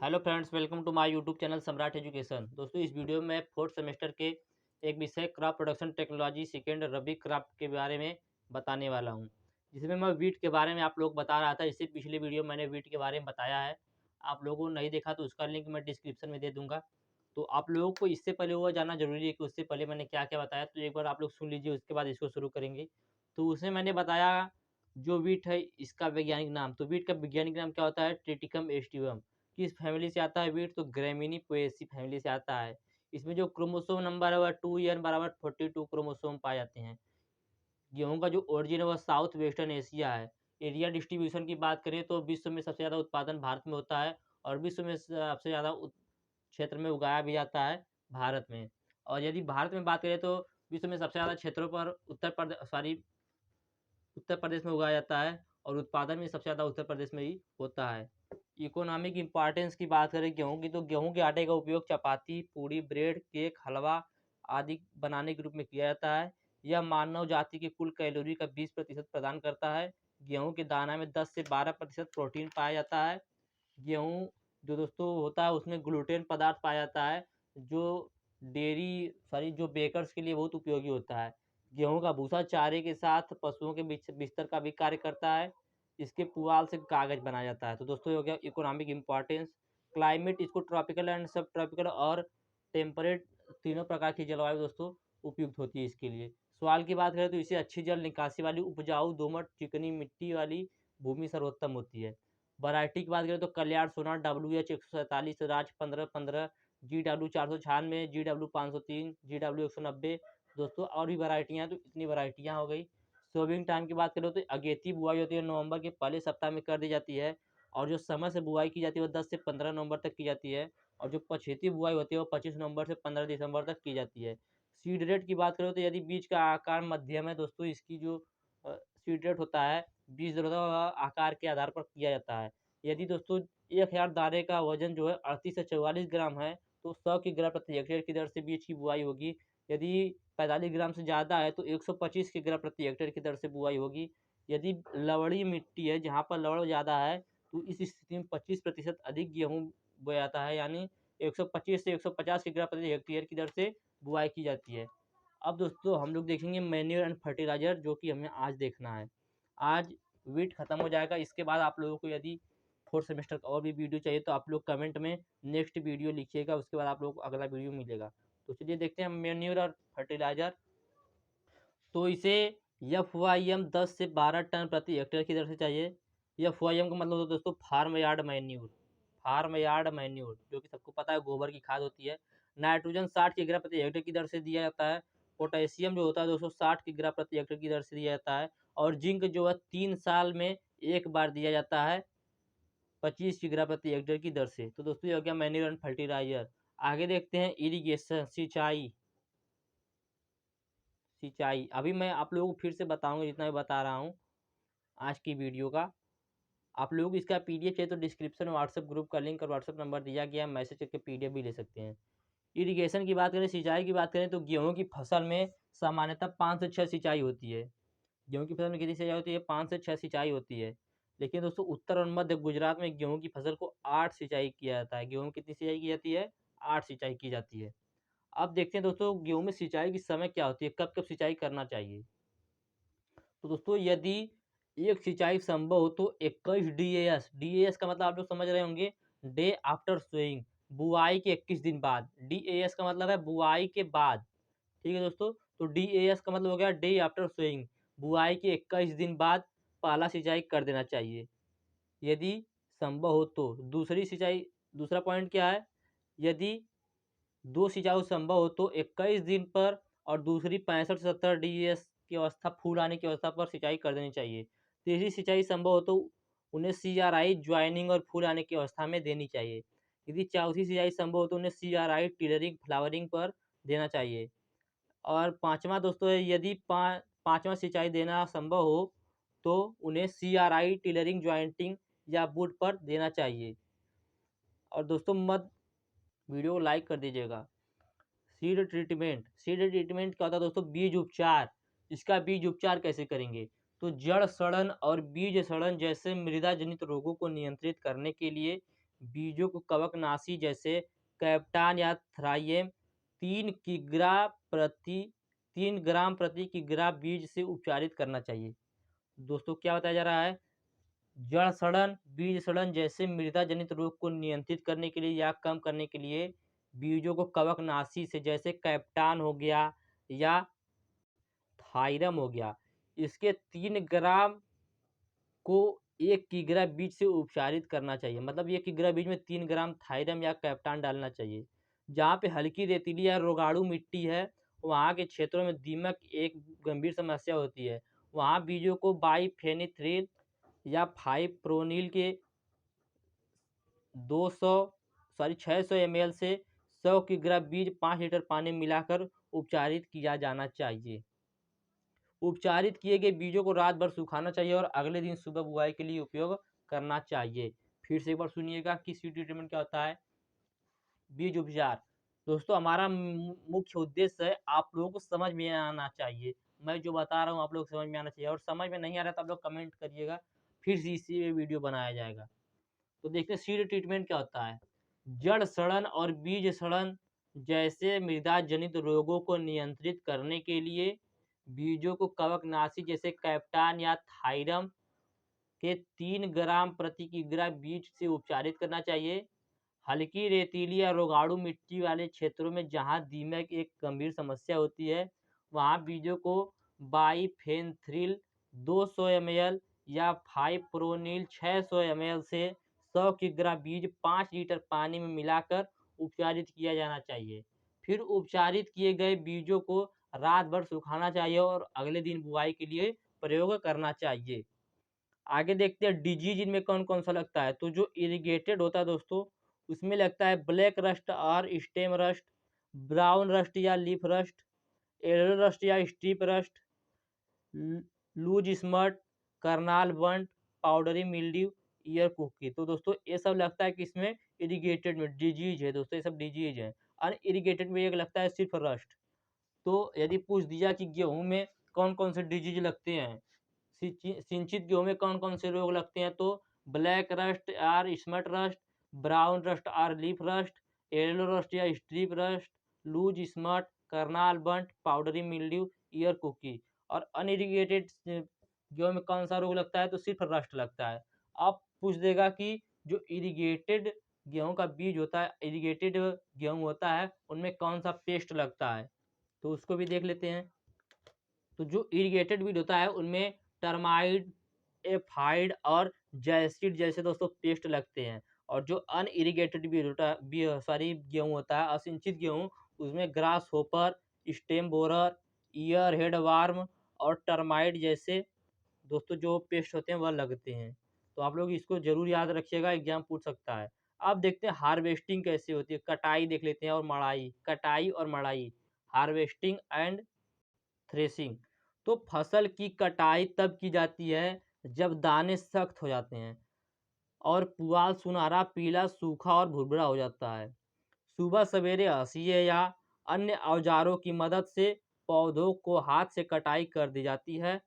Hello friends, welcome to my YouTube channel Samrat education. दोस्तों, इस video में फोर्थ सेमेस्टर के एक विषय crop production technology second rabi crop के बारे में बताने वाला हूं, जिसमें मैं वीट के बारे में आप लोग बता रहा था। इससे पिछले वीडियो मैंने वीट के बारे में बताया है। आप लोगों ने नहीं देखा तो उसका लिंक मैं डिस्क्रिप्शन में दे दूंगा। तो आप लोगों को इससे पहले वो जानना जरूरी है कि उससे पहले मैंने क्या क्या बताया, तो एक बार आप लोग सुन लीजिए, उसके बाद इसको शुरू करेंगे। तो उसमें मैंने बताया जो वीट है इसका वैज्ञानिक नाम। तो वीट का वैज्ञानिक नाम क्या होता है? Triticum aestivum. किस फैमिली से आता है वीट? तो ग्रेमिनी पोएसी फैमिली से आता है। इसमें जो क्रोमोसोम नंबर है वह 2n बराबर 42 क्रोमोसोम पाए जाते हैं। गेहूं का जो ओरिजिन है वह साउथ वेस्टर्न एशिया है। एरिया डिस्ट्रीब्यूशन की बात करें तो विश्व में सबसे ज़्यादा उत्पादन भारत में होता है, और विश्व में सबसे ज़्यादा क्षेत्र में उगाया भी जाता है भारत में। और यदि भारत में बात करें तो विश्व में सबसे ज़्यादा क्षेत्रों पर उत्तर प्रदेश में उगाया जाता है, और उत्पादन में सबसे ज़्यादा उत्तर प्रदेश में ही होता है। इकोनॉमिक इम्पॉर्टेंस की बात करें गेहूं की, तो गेहूं के आटे का उपयोग चपाती, पूड़ी, ब्रेड, केक, हलवा आदि बनाने के रूप में किया जाता है। यह मानव जाति की कुल कैलोरी का 20% प्रदान करता है। गेहूं के दाना में 10 से 12% प्रोटीन पाया जाता है। गेहूं जो दोस्तों होता है उसमें ग्लूटेन पदार्थ पाया जाता है, जो जो बेकर्स के लिए बहुत उपयोगी होता है। गेहूं का भूसा चारे के साथ पशुओं के बिस्तर का भी कार्य करता है। इसके पुआल से कागज बनाया जाता है। तो दोस्तों ये हो गया इकोनॉमिक इम्पॉर्टेंस। क्लाइमेट, इसको ट्रॉपिकल एंड सब ट्रॉपिकल और टेम्परेट तीनों प्रकार की जलवायु दोस्तों उपयुक्त होती है इसके लिए। सवाल की बात करें तो इसे अच्छी जल निकासी वाली उपजाऊ दोमट चिकनी मिट्टी वाली भूमि सर्वोत्तम होती है। वैरायटी की बात करें तो कल्याण सोना WH 147, राज 1515, GW 496, GW 503, GW 190। दोस्तों और भी वैरायटियाँ, तो इतनी वैरायटियाँ हो गई। सोविंग टाइम की बात करें तो अगेती बुआई होती है नवंबर के पहले सप्ताह में कर दी जाती है, और जो समय से बुआई की जाती है वो 10 से 15 नवंबर तक की जाती है, और जो पछेती बुआई होती है वो 25 नवंबर से 15 दिसंबर तक की जाती है। सीड रेट की बात करें तो यदि बीज का आकार मध्यम है दोस्तों, इसकी जो सीड रेट होता है बीज आकार के आधार पर किया जाता है। यदि दोस्तों 1000 दाने का वजन जो है 38 से 44 ग्राम है, तो 100 किग्रा प्रति हेक्टेयर की दर से बीज की बुआई होगी। यदि 45 ग्राम से ज़्यादा है तो 125 किग्रा प्रति हेक्टेयर की दर से बुआई होगी। यदि लवड़ी मिट्टी है जहाँ पर लवड़ ज़्यादा है, तो इस स्थिति में 25% अधिक गेहूँ बोया जाता है, यानी 125 से 150 किग्रा प्रति हेक्टेयर की दर से बुआई की जाती है। अब दोस्तों हम लोग देखेंगे मैन्योर एंड फर्टिलाइजर, जो कि हमें आज देखना है। आज वीट खत्म हो जाएगा। इसके बाद आप लोगों को यदि फोर्थ सेमेस्टर का और भी वीडियो चाहिए तो आप लोग कमेंट में नेक्स्ट वीडियो लिखिएगा, उसके बाद आप लोगों को अगला वीडियो मिलेगा। तो चलिए देखते हैं मैन्योर और फर्टिलाइजर। तो इसे FYM 10 से 12 टन प्रति हेक्टेयर की दर से चाहिए। FYM का मतलब दोस्तों farm yard manure. Farm yard manure जो कि सबको पता है गोबर की खाद होती है। नाइट्रोजन 60 किग्रा प्रति हेक्टेयर की दर से दिया जाता है। पोटेशियम जो होता है दोस्तों 60 किग्रा प्रति हेक्टेयर की दर से दिया जाता है। और जिंक जो है 3 साल में एक बार दिया जाता है 25 किग्रा प्रति हेक्टेयर की दर से। तो दोस्तों ये हो गया मैन्यूर एंड फर्टिलाइजर। आगे देखते हैं इरिगेशन, सिंचाई। सिंचाई अभी मैं आप लोगों को फिर से बताऊंगा जितना भी बता रहा हूँ आज की वीडियो का। आप लोग इसका PDF चाहिए तो डिस्क्रिप्शन में व्हाट्सएप ग्रुप का लिंक और व्हाट्सएप नंबर दिया गया, मैसेज करके PDF भी ले सकते हैं। इरिगेशन की बात करें, सिंचाई की बात करें तो गेहूं की फसल में सामान्यतः 5 से 6 सिंचाई होती है। गेहूं की फसल में कितनी सिंचाई होती है? 5 से 6 सिंचाई होती है। लेकिन दोस्तों उत्तर और मध्य गुजरात में गेहूं की फसल को 8 सिंचाई किया जाता है। गेहूं में कितनी सिंचाई की जाती है? 8 सिंचाई की जाती है। अब देखते हैं दोस्तों गेहूं में सिंचाई की समय क्या होती है, कब कब सिंचाई करना चाहिए। तो दोस्तों यदि एक सिंचाई संभव हो तो 21 DAS, DAS का मतलब आप लोग समझ रहे होंगे, डे आफ्टर सोइंग, बुआई के 21 दिन बाद। DAS का मतलब है बुआई के बाद। ठीक है दोस्तों, तो DAS का मतलब हो गया डे आफ्टर सोइंग, बुआई के 21 दिन बाद पहला सिंचाई कर देना चाहिए यदि संभव हो तो। दूसरी सिंचाई, दूसरा पॉइंट क्या है? यदि दो सिंचाई संभव हो तो 21 दिन पर, और दूसरी 65 से 70 DAS की अवस्था, फूल आने की अवस्था पर सिंचाई कर देनी चाहिए। तीसरी सिंचाई संभव हो तो उन्हें CRI ज्वाइनिंग और फूल आने की अवस्था में देनी चाहिए। यदि चौथी सिंचाई संभव हो तो उन्हें CRI टिलरिंग फ्लावरिंग पर देना चाहिए। और पांचवा दोस्तों है, यदि पांचवा सिंचाई देना संभव हो तो उन्हें CRI टिलरिंग ज्वाइंटिंग या बूट पर देना चाहिए। और दोस्तों मत वीडियो को लाइक कर दीजिएगा। सीड ट्रीटमेंट, सीड ट्रीटमेंट क्या होता है दोस्तों? बीज उपचार। इसका बीज उपचार कैसे करेंगे? तो जड़ सड़न और बीज सड़न जैसे मृदा जनित रोगों को नियंत्रित करने के लिए बीजों को कवकनाशी जैसे कैप्टान या थ्राइएम 3 ग्राम प्रति किग्रा बीज से उपचारित करना चाहिए। दोस्तों क्या बताया जा रहा है, जड़ सड़न, बीज सड़न जैसे मृदा जनित रोग को नियंत्रित करने के लिए या कम करने के लिए बीजों को कवकनाशी से जैसे कैप्टान हो गया या थायरम हो गया, इसके 3 ग्राम को 1 किग्रा बीज से उपचारित करना चाहिए। मतलब 1 किग्रा बीज में 3 ग्राम थायरम या कैप्टान डालना चाहिए। जहाँ पे हल्की रेतीली या रोगाड़ू मिट्टी है, वहाँ के क्षेत्रों में दीमक एक गंभीर समस्या होती है। वहाँ बीजों को बाइफेनिथ्रिन या 5-प्रोनिल के 600 ml से 100 किग्रा बीज 5 लीटर पानी में मिलाकर उपचारित किया जाना चाहिए। उपचारित किए गए बीजों को रात भर सुखाना चाहिए और अगले दिन सुबह बुआई के लिए उपयोग करना चाहिए। फिर से एक बार सुनिएगा कि सीड ट्रीटमेंट क्या होता है। बीज उपचार, दोस्तों हमारा मुख्य उद्देश्य है आप लोगों को समझ में आना चाहिए। मैं जो बता रहा हूँ आप लोग समझ में आना चाहिए, और समझ में नहीं आ रहा तो आप लोग कमेंट करिएगा, फिर से इसी में वीडियो बनाया जाएगा। तो देखते हैं सीड ट्रीटमेंट क्या होता है। जड़ सड़न और बीज सड़न जैसे मृदा जनित रोगों को नियंत्रित करने के लिए बीजों को कवकनाशी जैसे कैप्टान या थायरम के 3 ग्राम प्रति किग्रा बीज से उपचारित करना चाहिए। हल्की रेतीली या रोगाड़ू मिट्टी वाले क्षेत्रों में जहां दीमक एक गंभीर समस्या होती है, वहां बीजों को बाइफेनथ्रिल 200 ml या 5-प्रोनिल 600 ml से 100 किग्रा बीज 5 लीटर पानी में मिलाकर उपचारित किया जाना चाहिए। फिर उपचारित किए गए बीजों को रात भर सुखाना चाहिए और अगले दिन बुआई के लिए प्रयोग करना चाहिए। आगे देखते हैं डिजीज इनमें कौन कौन सा लगता है। तो जो इरिगेटेड होता है दोस्तों, उसमें लगता है ब्लैक रस्ट और स्टेम रस्ट, ब्राउन रस्ट या लीफ रस्ट, येलो रस्ट या stripe rust, loose smut, Karnal bunt, powdery mildew, ear cockle. तो दोस्तों ये सब लगता है कि इसमें इरिगेटेड में डिजीज है दोस्तों, ये सब डिजीज है। अनइरिगेटेड में एक लगता है सिर्फ रस्ट। तो यदि पूछ दिया कि गेहूं में कौन कौन से डिजीज लगते हैं, सिंचित गेहूं में कौन कौन से रोग लगते हैं, तो ब्लैक रस्ट और स्मट रस्ट, ब्राउन रस्ट और लीफ रस्ट, येलो रस्ट या stripe rust, loose smut, Karnal bunt, powdery mildew, ear cockle. और अनइरिगेटेड गेहूं में कौन सा रोग लगता है, तो सिर्फ रस्ट लगता है। अब पूछ देगा कि जो इरिगेटेड गेहूं का बीज होता है, इरिगेटेड गेहूं होता है, उनमें कौन सा पेस्ट लगता है, तो उसको भी देख लेते हैं। तो जो इरिगेटेड बीज होता है उनमें टर्माइड, एफाइड और जैसिड जैसे दोस्तों पेस्ट लगते हैं। और जो अनइरिगेटेड बीज होता है, गेहूँ होता है, असिंचित गेहूँ, उसमें grass hopper, stem borer, year head warm और टर्माइड जैसे दोस्तों जो पेस्ट होते हैं वह लगते हैं। तो आप लोग इसको जरूर याद रखिएगा, एग्जाम पूछ सकता है। अब देखते हैं हार्वेस्टिंग कैसे होती है, कटाई देख लेते हैं और मड़ाई। कटाई और मड़ाई, हार्वेस्टिंग एंड थ्रेसिंग। तो फसल की कटाई तब की जाती है जब दाने सख्त हो जाते हैं और पुआल सुनहरा, पीला, सूखा और भुरभुरा हो जाता है। सुबह सवेरे हंसिए या अन्य औजारों की मदद से पौधों को हाथ से कटाई कर दी जाती है।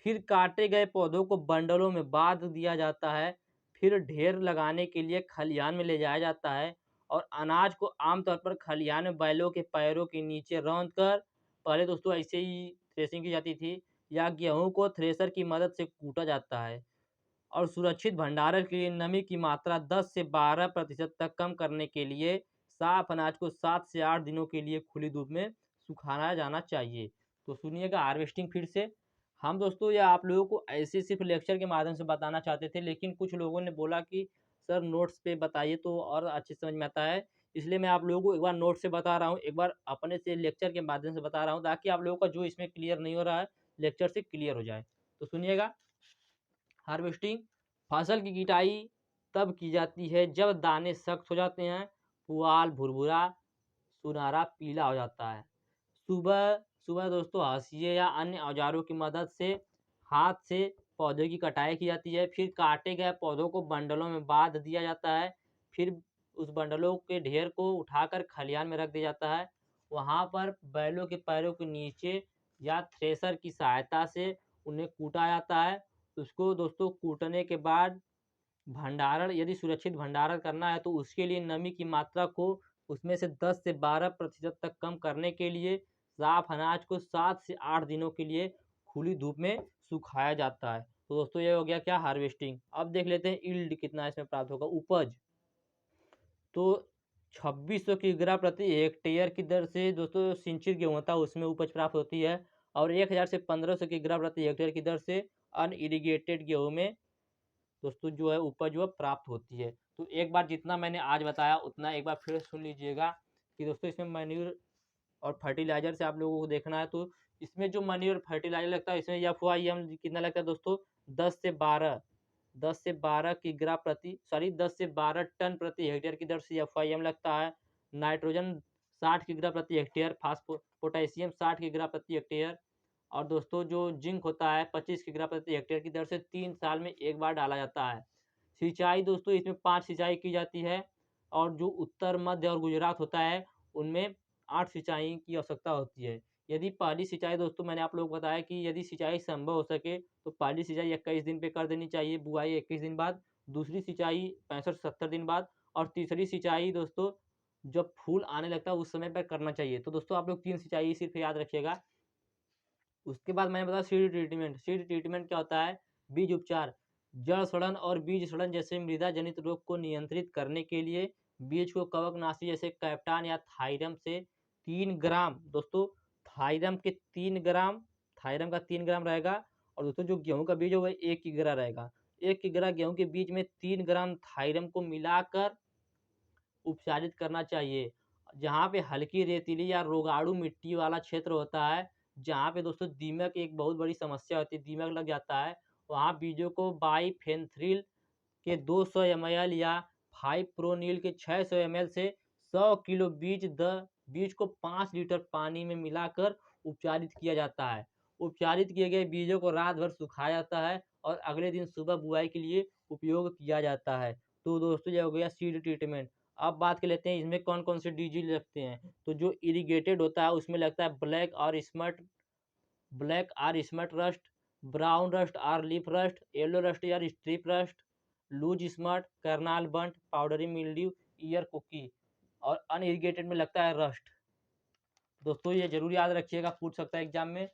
फिर काटे गए पौधों को बंडलों में बांध दिया जाता है। फिर ढेर लगाने के लिए खलिहान में ले जाया जाता है और अनाज को आमतौर पर खलिहान में बैलों के पैरों के नीचे रौंद कर, पहले दोस्तों ऐसे ही थ्रेसिंग की जाती थी, या गेहूं को थ्रेसर की मदद से कूटा जाता है। और सुरक्षित भंडारण के लिए नमी की मात्रा 10 से 12% तक कम करने के लिए साफ अनाज को 7 से 8 दिनों के लिए खुली धूप में सुखाया जाना चाहिए। तो सुनिएगा हार्वेस्टिंग फिर से। हम दोस्तों या आप लोगों को ऐसे सिर्फ लेक्चर के माध्यम से बताना चाहते थे, लेकिन कुछ लोगों ने बोला कि सर नोट्स पे बताइए तो और अच्छे समझ में आता है, इसलिए मैं आप लोगों को एक बार नोट से बता रहा हूँ, एक बार अपने से लेक्चर के माध्यम से बता रहा हूँ, ताकि आप लोगों का जो इसमें क्लियर नहीं हो रहा है लेक्चर से क्लियर हो जाए। तो सुनिएगा, हार्वेस्टिंग, फसल की कटाई तब की जाती है जब दाने सख्त हो जाते हैं, पुआल भुरभुरा, सुनहरा, पीला हो जाता है। सुबह सुबह दोस्तों हाशिए या अन्य औजारों की मदद से हाथ से पौधे की कटाई की जाती है। फिर काटे गए पौधों को बंडलों में बांध दिया जाता है। फिर उस बंडलों के ढेर को उठाकर खलिहान में रख दिया जाता है। वहाँ पर बैलों के पैरों के नीचे या थ्रेसर की सहायता से उन्हें कूटा जाता है। उसको दोस्तों कूटने के बाद भंडारण, यदि सुरक्षित भंडारण करना है तो उसके लिए नमी की मात्रा को उसमें से 10 से 12% तक कम करने के लिए साफ अनाज को 7 से 8 दिनों के लिए खुली धूप में सुखाया जाता है। तो दोस्तों ये हो गया क्या, हार्वेस्टिंग। अब देख लेते हैं यील्ड कितना इसमें प्राप्त होगा, उपज। तो 2600 किग्रा प्रति हेक्टेयर की दर से दोस्तों सिंचित गेहूं होता है उसमें उपज प्राप्त होती है, और 1000 से 1500 किग्रा प्रति हेक्टेयर की दर से अनइरिगेटेड गेहूं में दोस्तों जो है उपज वो प्राप्त होती है। तो एक बार जितना मैंने आज बताया उतना एक बार फिर सुन लीजिएगा कि दोस्तों इसमें मैन्यूर और फर्टिलाइजर से आप लोगों को देखना है। तो इसमें जो मैन्यूर फर्टिलाइजर लगता है इसमें FYM कितना लगता है दोस्तों, 10 से 12 किग्रा प्रति 10 से 12 टन प्रति हेक्टेयर की दर से FYM लगता है। नाइट्रोजन 60 किग्रा प्रति हेक्टेयर, पोटेशियम 60 किग्रा प्रति हेक्टेयर, और दोस्तों जो जिंक होता है 25 किग्रा प्रति हेक्टेयर की दर से 3 साल में एक बार डाला जाता है। सिंचाई दोस्तों इसमें 5 सिंचाई की जाती है, और जो उत्तर मध्य और गुजरात होता है उनमें 8 सिंचाई की आवश्यकता होती है। यदि पहली सिंचाई दोस्तों मैंने आप लोगों को बताया कि यदि सिंचाई संभव हो सके तो पहली सिंचाई 21 दिन पे कर देनी चाहिए, बुआई 21 दिन बाद, दूसरी सिंचाई 65-70 दिन बाद, और तीसरी सिंचाई दोस्तों जब फूल आने लगता है उस समय पर करना चाहिए। तो दोस्तों आप लोग 3 सिंचाई सिर्फ याद रखिएगा। उसके बाद मैंने बताया सीड ट्रीटमेंट। सीड ट्रीटमेंट क्या होता है, बीज उपचार। जड़ सड़न और बीज सड़न जैसे मृदा जनित रोग को नियंत्रित करने के लिए बीज को कवकनाशी जैसे कैप्टान या थायरम से 3 ग्राम दोस्तों, थायरम के 3 ग्राम, थायरम का 3 ग्राम रहेगा, और दोस्तों जो गेहूं का बीज होगा 1 किग्रा रहेगा। 1 किग्रा गेहूं के बीज में 3 ग्राम थायरम को मिलाकर उपचारित करना चाहिए। जहाँ पे हल्की रेतीली या रोगाणु मिट्टी वाला क्षेत्र होता है, जहाँ पे दोस्तों दीमक एक बहुत बड़ी समस्या होती है, दीमक लग जाता है, वहाँ बीजों को बाइफेन्थ्रिल के 200 ml या 5 प्रोनिल के 600 ml से 100 किलो बीज को 5 लीटर पानी में मिलाकर उपचारित किया जाता है। उपचारित किए गए बीजों को रात भर सुखाया जाता है और अगले दिन सुबह बुआई के लिए उपयोग किया जाता है। तो दोस्तों ये हो गया सीड ट्रीटमेंट। अब बात कर लेते हैं इसमें कौन कौन से डीजी लगते हैं। तो जो इरिगेटेड होता है उसमें लगता है black or smut rust, brown rust or leaf rust, yellow rust या stripe rust, loose smut, Karnal bunt, powdery mildew, ear cockle, और अनइरिगेटेड में लगता है रस्ट। दोस्तों ये जरूर याद रखिएगा, पूछ सकता है एग्जाम में।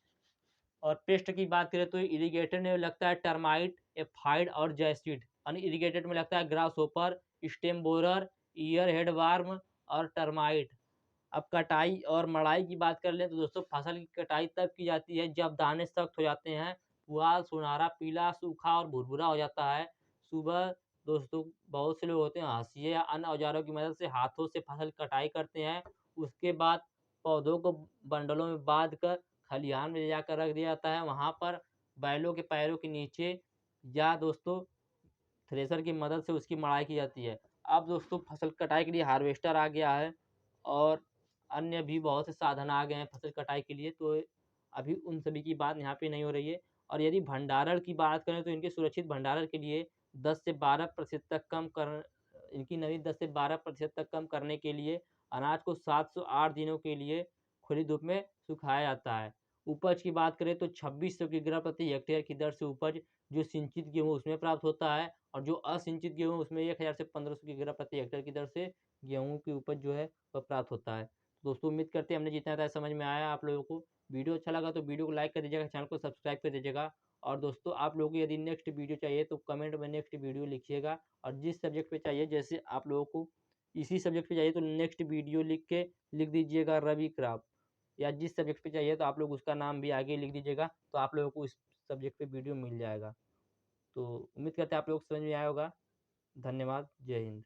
और पेस्ट की बात करें तो इरिगेटेड में लगता है टर्माइट, एफाइड और जैसिड। अनइरिगेटेड में लगता है grass hopper, stem borer, year head warm और टर्माइट। अब कटाई और मड़ाई की बात कर लें तो दोस्तों फसल की कटाई तब की जाती है जब दाने सख्त हो जाते हैं, पुआल सुनहरा पीला सूखा और भुरभुरा हो जाता है। सुबह दोस्तों बहुत से लोग होते हैं हाशिए या अन्य औजारों की मदद से हाथों से फसल कटाई करते हैं। उसके बाद पौधों को बंडलों में बांध कर खलिहान में ले जाकर रख दिया जाता है, वहाँ पर बैलों के पैरों के नीचे या दोस्तों थ्रेसर की मदद से उसकी मड़ाई की जाती है। अब दोस्तों फसल कटाई के लिए हार्वेस्टर आ गया है, और अन्य भी बहुत से साधन आ गए हैं फसल कटाई के लिए, तो अभी उन सभी की बात यहाँ पे नहीं हो रही है। और यदि भंडारण की बात करें तो इनके सुरक्षित भंडारण के लिए 10 से 12% तक कम कर इनकी नमी 10 से 12% तक कम करने के लिए अनाज को 708 दिनों के लिए खुली धूप में सुखाया जाता है। उपज की बात करें तो 2600 किग्रा प्रति हेक्टेयर की दर से उपज जो सिंचित गेहूँ उसमें प्राप्त होता है, और जो असिंचित गेहूँ उसमें 1000 से 1500 किग्रा प्रति हेक्टेयर की दर से गेहूँ की उपज जो है वह प्राप्त होता है। दोस्तों उम्मीद करते हैं हमने जितना था समझ में आया आप लोगों को। वीडियो अच्छा लगा तो वीडियो को लाइक कर दीजिएगा, चैनल को सब्सक्राइब कर दीजिएगा। और दोस्तों आप लोगों को यदि नेक्स्ट वीडियो चाहिए तो कमेंट में नेक्स्ट वीडियो लिखिएगा, और जिस सब्जेक्ट पे चाहिए, जैसे आप लोगों को इसी सब्जेक्ट पे चाहिए तो नेक्स्ट वीडियो लिख दीजिएगा रवि क्राफ्ट, या जिस सब्जेक्ट पे चाहिए तो आप लोग उसका नाम भी आगे लिख दीजिएगा, तो आप लोगों को इस सब्जेक्ट पे वीडियो मिल जाएगा। तो उम्मीद करते हैं आप लोग समझ में आया होगा। धन्यवाद, जय हिंद।